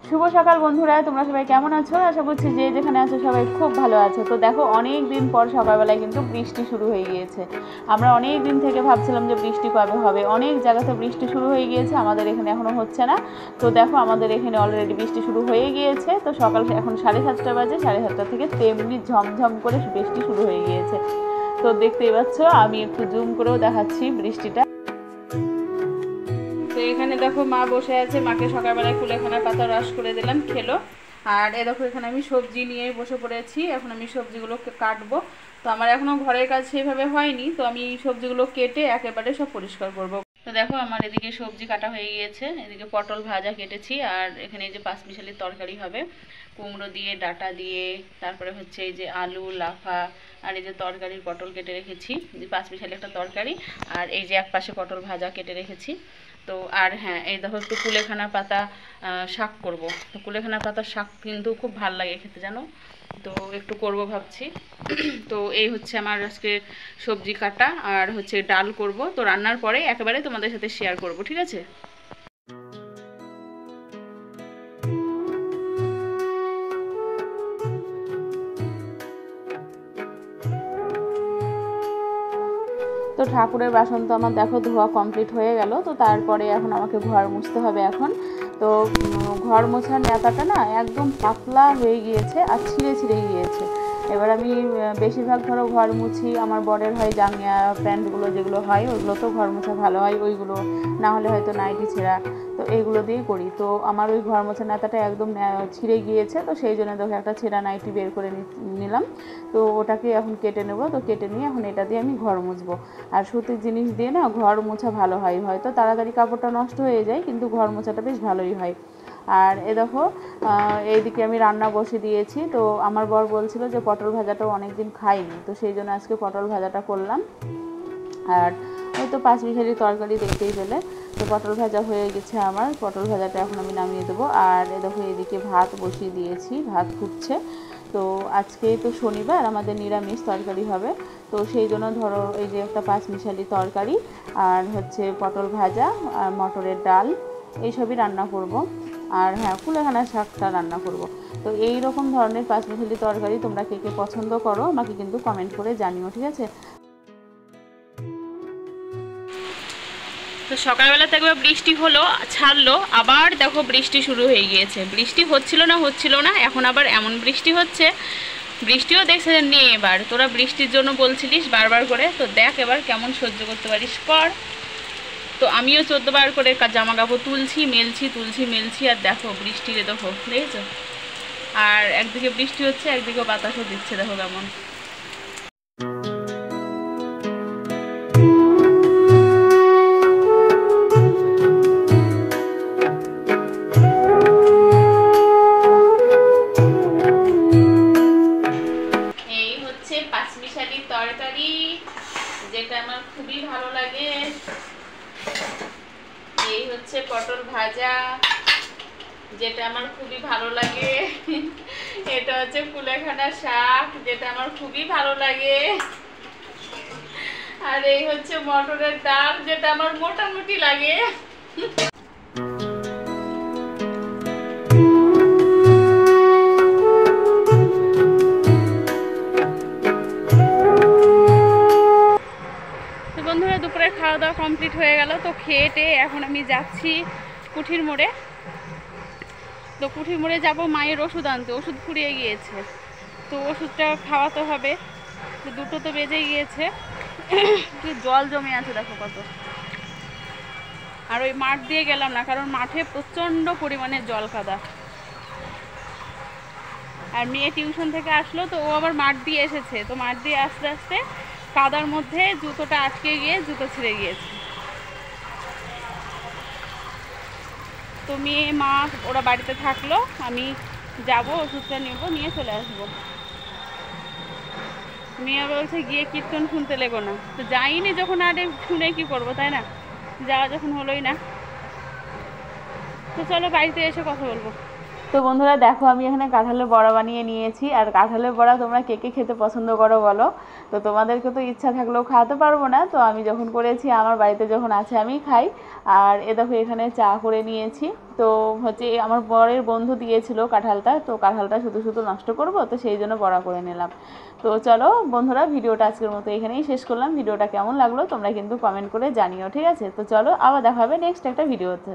শুভ সকাল বন্ধুরা, তোমরা সবাই কেমন আছো? আশা করছি যে যেখানে আছো সবাই খুব ভালো আছো। তো দেখো, অনেক দিন পর সকালবেলায় কিন্তু বৃষ্টি শুরু হয়ে গিয়েছে। আমরা অনেক দিন থেকে ভাবছিলাম যে বৃষ্টি কবে হবে। অনেক জায়গাতে বৃষ্টি শুরু হয়ে গিয়েছে, আমাদের এখানে এখনও হচ্ছে না। তো দেখো, আমাদের এখানে অলরেডি বৃষ্টি শুরু হয়ে গিয়েছে। তো সকাল এখন 7:30 বাজে, 7:30 থেকে তেমনি ঝমঝম করে বৃষ্টি শুরু হয়ে গিয়েছে। তো দেখতেই পাচ্ছ, আমি একটু জুম করেও দেখাচ্ছি বৃষ্টিটা। তো এখানে দেখো মা বসে আছে, মাকে সকালবেলায় কুলেখানার পাতা রস করে দিলাম, খেলো। আর এ দেখো, এখানে আমি সবজি নিয়ে বসে পড়েছি। এখন আমি সবজিগুলোকে কাটবো। তো আমার এখনও ঘরের কাজ সেভাবে হয়নি, তো আমি সবজিগুলো কেটে একেবারে সব পরিষ্কার করবো। তো দেখো, আমার এদিকে সবজি কাটা হয়ে গিয়েছে। এদিকে পটল ভাজা কেটেছি, আর এখানে এই যে পাঁচমিশালির তরকারি হবে, কুমড়ো দিয়ে, ডাঁটা দিয়ে, তারপরে হচ্ছে এই যে আলু, লাফা, আর এই যে তরকারির পটল কেটে রেখেছি, যে পাঁচমিশালি একটা তরকারি, আর এই যে এক পাশে পটল ভাজা কেটে রেখেছি। তো আর হ্যাঁ, এই দেখো একটু কুলেখানা পাতা শাক করব। তো কুলেখানা পাতার শাক কিন্তু খুব ভাল লাগে খেতে, জানো। তো একটু করব ভাবছি। তো এই হচ্ছে আমার আজকে সবজি কাটা, আর হচ্ছে ডাল করব। তো রান্নার পরে একেবারে তোমাদের সাথে শেয়ার করব, ঠিক আছে? তো ঠাকুরের বাসন তো আমার দেখো ধোয়া কমপ্লিট হয়ে গেল। তো তারপরে এখন আমাকে ঘর মুছতে হবে এখন। তো ঘর মোছার নেতাটা না একদম পাতলা হয়ে গিয়েছে আর ছিঁড়ে ছিঁড়ে গিয়েছে। এবার আমি বেশিরভাগ ধরো ঘর মুছি, আমার বরের হয় জাঙ্গিয়া প্যান্টগুলো যেগুলো হয় ওইগুলো তো ঘর মোছা ভালো হয়, ওইগুলো না হলে হয়তো নাইটি ছেঁড়া, তো এইগুলো দিয়েই করি। তো আমার ওই ঘর মোছা নেতাটা একদম ছিঁড়ে গিয়েছে। তো সেই জন্য দেখো একটা ছেঁড়া নাইটি বের করে নিলাম। তো ওটাকে এখন কেটে নেব। তো কেটে নিয়ে এখন এটা দিয়ে আমি ঘর মুছবো। আর সুতির জিনিস দিয়ে না ঘর মোছা ভালো হয়, হয়তো তাড়াতাড়ি কাপড়টা নষ্ট হয়ে যায়, কিন্তু ঘর মোছাটা বেশ ভালোই হয়। আর এ দেখো, এইদিকে আমি রান্না বসে দিয়েছি। তো আমার বর বলছিল যে পটল ভাজাটাও অনেক দিন খাইনি, তো সেই জন্য আজকে পটল ভাজাটা করলাম। আর ওই তো পাঁচমিশালি তরকারি দেখতেই পেলে। তো পটল ভাজা হয়ে গেছে আমার, পটল ভাজাটা এখন আমি নামিয়ে দেবো। আর এ দেখো, এদিকে ভাত বসিয়ে দিয়েছি, ভাত ফুটছে। তো আজকে তো শনিবার, আমাদের নিরামিষ তরকারি হবে। তো সেই জন্য ধরো এই যে একটা পাঁচমিশালি তরকারি, আর হচ্ছে পটল ভাজা, আর মটরের ডাল, এইসবই রান্না করব। আর হ্যাঁ, কুলেখানা শাকটা রান্না করব। তো এই রকম ধরনের পাঁচমিশালি তরকারি তোমরা কে কে পছন্দ করো আমাকে কিন্তু কমেন্ট করে জানিও, ঠিক আছে? তো সকালবেলা তো একবার বৃষ্টি হলো, ছাড়লো, আবার দেখো বৃষ্টি শুরু হয়ে গিয়েছে। বৃষ্টি হচ্ছিল না, এখন আবার এমন বৃষ্টি হচ্ছে। বৃষ্টিও দেখছে যে নেই, এবার তোরা বৃষ্টির জন্য বলছিলিস বারবার করে, তো দেখ এবার কেমন সহ্য করতে পারিস কর। তো আমিও 14 বার করে জামা কাপড় তুলছি মেলছি, আর দেখো বৃষ্টিরে দেখো, দেখেছো? আর একদিকে বৃষ্টি হচ্ছে, একদিকে বাতাসও দিচ্ছে, দেখো কেমন। পাঁচমিশালি তরকারি, যেটা আমার খুবই ভালো লাগে। এই হচ্ছে পটল ভাজা, যেটা আমার খুবই ভালো লাগে। এটা হচ্ছে কুলেখানা শাক, যেটা আমার খুবই ভালো লাগে। আর এই হচ্ছে মটরের ডাল, যেটা আমার মোটামুটি লাগে। বন্ধুরা, দুপুরের খাওয়া দাওয়া কমপ্লিট হয়ে গেল। তো খেয়ে এখন আমি যাচ্ছি কুঠির মোড়ে। তো কুঠির মোড়ে যাবো মায়ের ওষুধ আনতে, ওষুধ ফুরিয়ে গিয়েছে। তো ওষুধটা খাওয়াতে হবে। তো 2টো তো বেজে গিয়েছে। কি জল জমে আছে দেখো কত। আর ওই মাঠ দিয়ে গেলাম না, কারণ মাঠে প্রচণ্ড পরিমাণে জল কাদা। আর মেয়ে টিউশন থেকে আসলো, তো ও আবার মাঠ দিয়ে এসেছে। তো মাঠ দিয়ে আস্তে আস্তে কাদার মধ্যে জুতোটা আটকে গিয়ে জুতো ছিঁড়ে গিয়েছে। তো মেয়ে, মা ওরা বাড়িতে থাকলো, আমি যাব ওষুধটা নেব, নিয়ে চলে আসবো। মেয়ে বলছে গিয়ে কীর্তন শুনতে লেগো না। তো যাইনি যখন, আর শুনে কি করবো, তাই না? যাওয়া যখন হলোই না, তো চলো বাড়িতে এসে কথা বলবো। তো বন্ধুরা দেখো আমি এখানে কাঁঠালের বড়া বানিয়ে নিয়েছি। আর কাঁঠালের বড়া তোমরা কে কে খেতে পছন্দ করো বলো। তো তোমাদেরকে তো ইচ্ছা থাকলেও খাওয়াতে পারবো না, তো আমি যখন করেছি আমার বাড়িতে যখন আছে আমি খাই। আর এ দেখো এখানে চা করে নিয়েছি। তো হচ্ছে আমার বরের বন্ধু দিয়েছিল কাঁঠালটা, তো কাঁঠালটা শুধু শুধু নষ্ট করব, তো সেই জন্য বড়া করে নিলাম। তো চলো বন্ধুরা, ভিডিওটা আজকের মতো এখানেই শেষ করলাম। ভিডিওটা কেমন লাগলো তোমরা কিন্তু কমেন্ট করে জানিও, ঠিক আছে? তো চলো আবার দেখা হবে নেক্সট একটা ভিডিওতে।